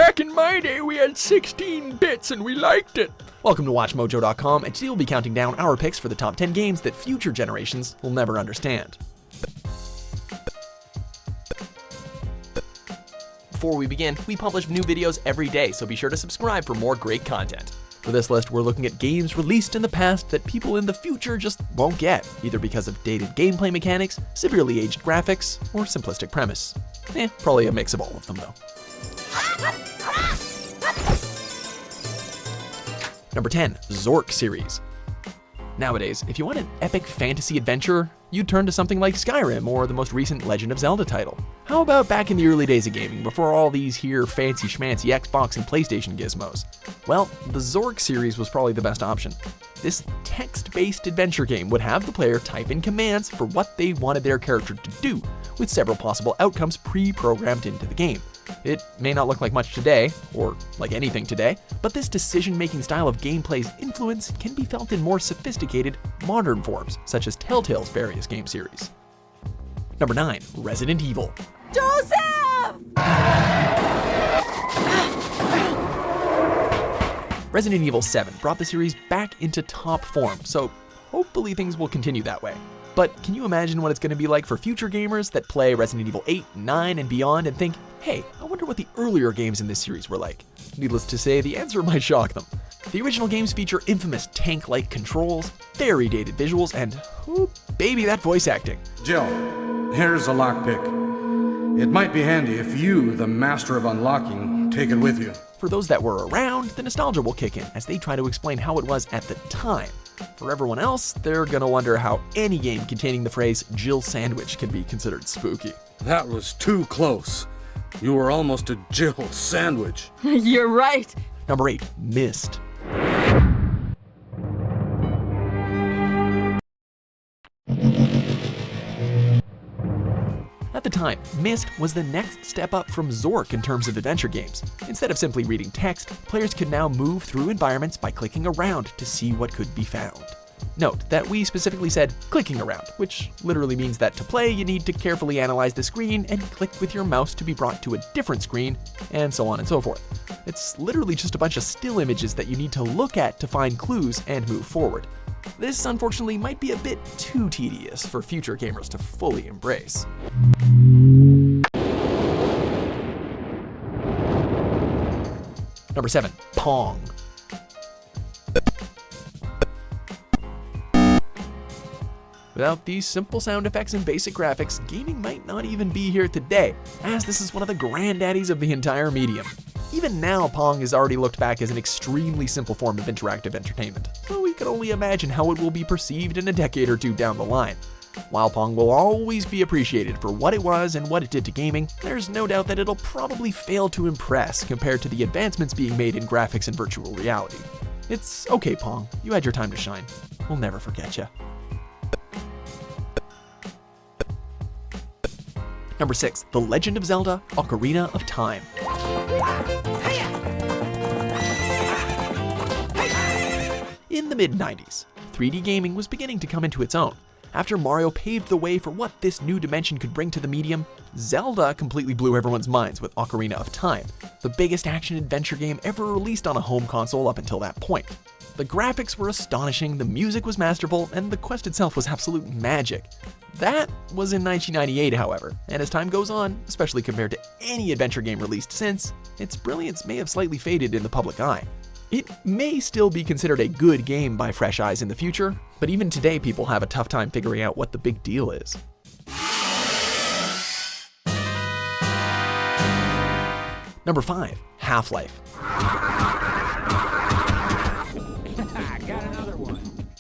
back in my day we had 16 bits and we liked it. Welcome to WatchMojo.com, and today we'll be counting down our picks for the top 10 games that future generations will never understand. Before we begin, we publish new videos every day, so be sure to subscribe for more great content. For this list, we're looking at games released in the past that people in the future just won't get, either because of dated gameplay mechanics, severely aged graphics, or simplistic premise. Probably a mix of all of them though. Number 10, Zork series. Nowadays, if you want an epic fantasy adventure, you'd turn to something like Skyrim or the most recent Legend of Zelda title. How about back in the early days of gaming, before all these here fancy schmancy Xbox and PlayStation gizmos? Well, the Zork series was probably the best option. This text-based adventure game would have the player type in commands for what they wanted their character to do, with several possible outcomes pre-programmed into the game. It may not look like much today, or like anything today, but this decision-making style of gameplay's influence can be felt in more sophisticated, modern forms, such as Telltale's various game series. Number 9, Resident Evil. Joseph! Resident Evil 7 brought the series back into top form, so hopefully things will continue that way. But can you imagine what it's going to be like for future gamers that play Resident Evil 8, 9, and beyond and think, hey, I wonder what the earlier games in this series were like? Needless to say, the answer might shock them. The original games feature infamous tank-like controls, very dated visuals, and, oh baby, that voice acting. Jill, here's a lockpick. It might be handy if you, the master of unlocking, take it with you. For those that were around, the nostalgia will kick in as they try to explain how it was at the time. For everyone else, they're gonna wonder how any game containing the phrase Jill sandwich can be considered spooky. That was too close. You were almost a Jill sandwich. You're right. Number 8, Myst. At the time, Myst was the next step up from Zork in terms of adventure games. Instead of simply reading text, players could now move through environments by clicking around to see what could be found. Note that we specifically said clicking around, which literally means that to play you need to carefully analyze the screen and click with your mouse to be brought to a different screen, and so on and so forth. It's literally just a bunch of still images that you need to look at to find clues and move forward. This, unfortunately, might be a bit too tedious for future gamers to fully embrace. Number 7, Pong. Without these simple sound effects and basic graphics, gaming might not even be here today, as this is one of the granddaddies of the entire medium. Even now, Pong is already looked back as an extremely simple form of interactive entertainment, so we can only imagine how it will be perceived in a decade or two down the line. While Pong will always be appreciated for what it was and what it did to gaming, there's no doubt that it'll probably fail to impress compared to the advancements being made in graphics and virtual reality. It's okay, Pong, you had your time to shine. We'll never forget you. Number 6, The Legend of Zelda: Ocarina of Time. In the mid-90s, 3D gaming was beginning to come into its own. After Mario paved the way for what this new dimension could bring to the medium, Zelda completely blew everyone's minds with Ocarina of Time, the biggest action-adventure game ever released on a home console up until that point. The graphics were astonishing, the music was masterful, and the quest itself was absolute magic. That was in 1998, however, and as time goes on, especially compared to any adventure game released since, its brilliance may have slightly faded in the public eye. It may still be considered a good game by fresh eyes in the future, but even today people have a tough time figuring out what the big deal is. Number 5, HalfLife.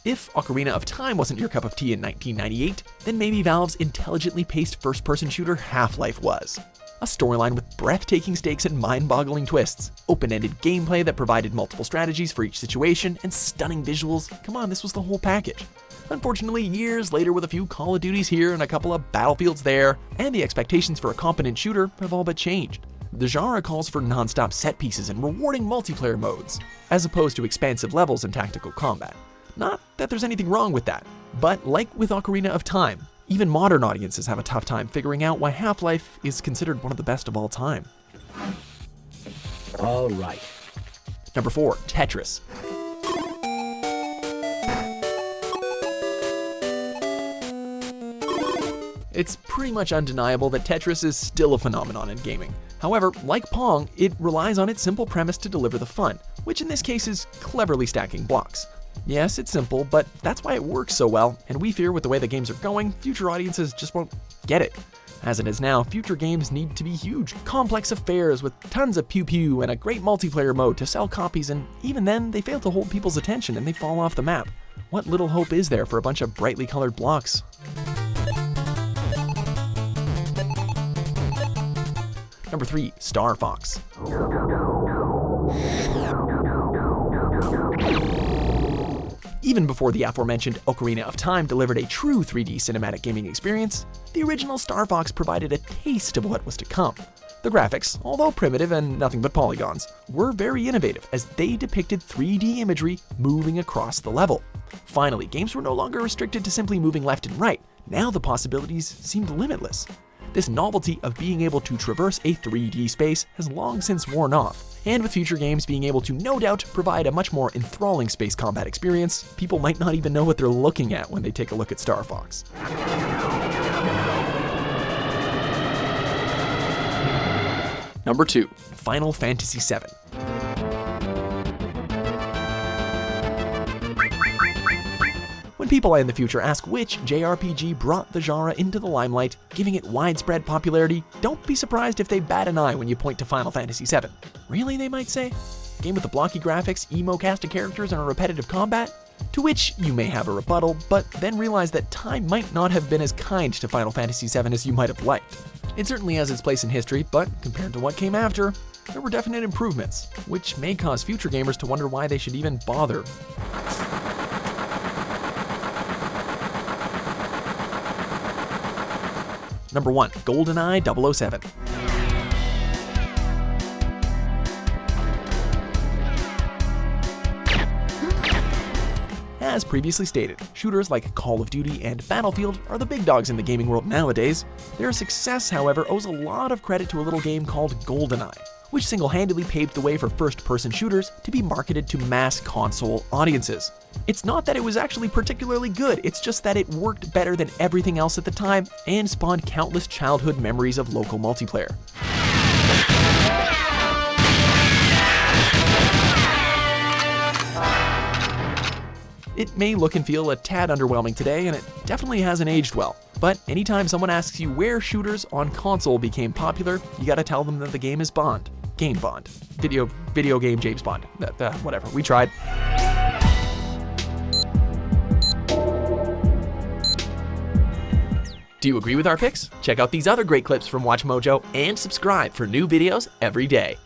If Ocarina of Time wasn't your cup of tea in 1998, then maybe Valve's intelligently paced first-person shooter HalfLife was. A storyline with breathtaking stakes and mind-boggling twists, open-ended gameplay that provided multiple strategies for each situation, and stunning visuals. Come on, this was the whole package. Unfortunately, years later, with a few Call of Duties here and a couple of Battlefields there, and the expectations for a competent shooter have all but changed. The genre calls for non-stop set pieces and rewarding multiplayer modes, as opposed to expansive levels and tactical combat. Not that there's anything wrong with that, but like with Ocarina of Time, even modern audiences have a tough time figuring out why HalfLife is considered one of the best of all time. All right. Number 4, Tetris. It's pretty much undeniable that Tetris is still a phenomenon in gaming. However, like Pong, it relies on its simple premise to deliver the fun, which in this case is cleverly stacking blocks. Yes, it's simple, but that's why it works so well, and we fear with the way the games are going, future audiences just won't get it. As it is now, future games need to be huge, complex affairs with tons of pew-pew and a great multiplayer mode to sell copies, and even then, they fail to hold people's attention and they fall off the map. What little hope is there for a bunch of brightly colored blocks? Number 3, Star Fox. Even before the aforementioned Ocarina of Time delivered a true 3D cinematic gaming experience, the original Star Fox provided a taste of what was to come. The graphics, although primitive and nothing but polygons, were very innovative as they depicted 3D imagery moving across the level. Finally, games were no longer restricted to simply moving left and right. Now the possibilities seemed limitless. This novelty of being able to traverse a 3D space has long since worn off, and with future games being able to no doubt provide a much more enthralling space combat experience, people might not even know what they're looking at when they take a look at Star Fox. Number 2, Final Fantasy VII. When people in the future ask which JRPG brought the genre into the limelight, giving it widespread popularity, don't be surprised if they bat an eye when you point to Final Fantasy VII. Really, they might say? A game with the blocky graphics, emo-casted characters, and a repetitive combat? To which you may have a rebuttal, but then realize that time might not have been as kind to Final Fantasy VII as you might have liked. It certainly has its place in history, but compared to what came after, there were definite improvements, which may cause future gamers to wonder why they should even bother. Number 1, Goldeneye 007. As previously stated, shooters like Call of Duty and Battlefield are the big dogs in the gaming world nowadays. Their success, however, owes a lot of credit to a little game called Goldeneye, which single-handedly paved the way for first-person shooters to be marketed to mass console audiences. It's not that it was actually particularly good, it's just that it worked better than everything else at the time and spawned countless childhood memories of local multiplayer. It may look and feel a tad underwhelming today, and it definitely hasn't aged well. But anytime someone asks you where shooters on console became popular, you gotta tell them that the game is Bond. Game Bond. Video game James Bond. Whatever, we tried. Do you agree with our picks? Check out these other great clips from WatchMojo and subscribe for new videos every day.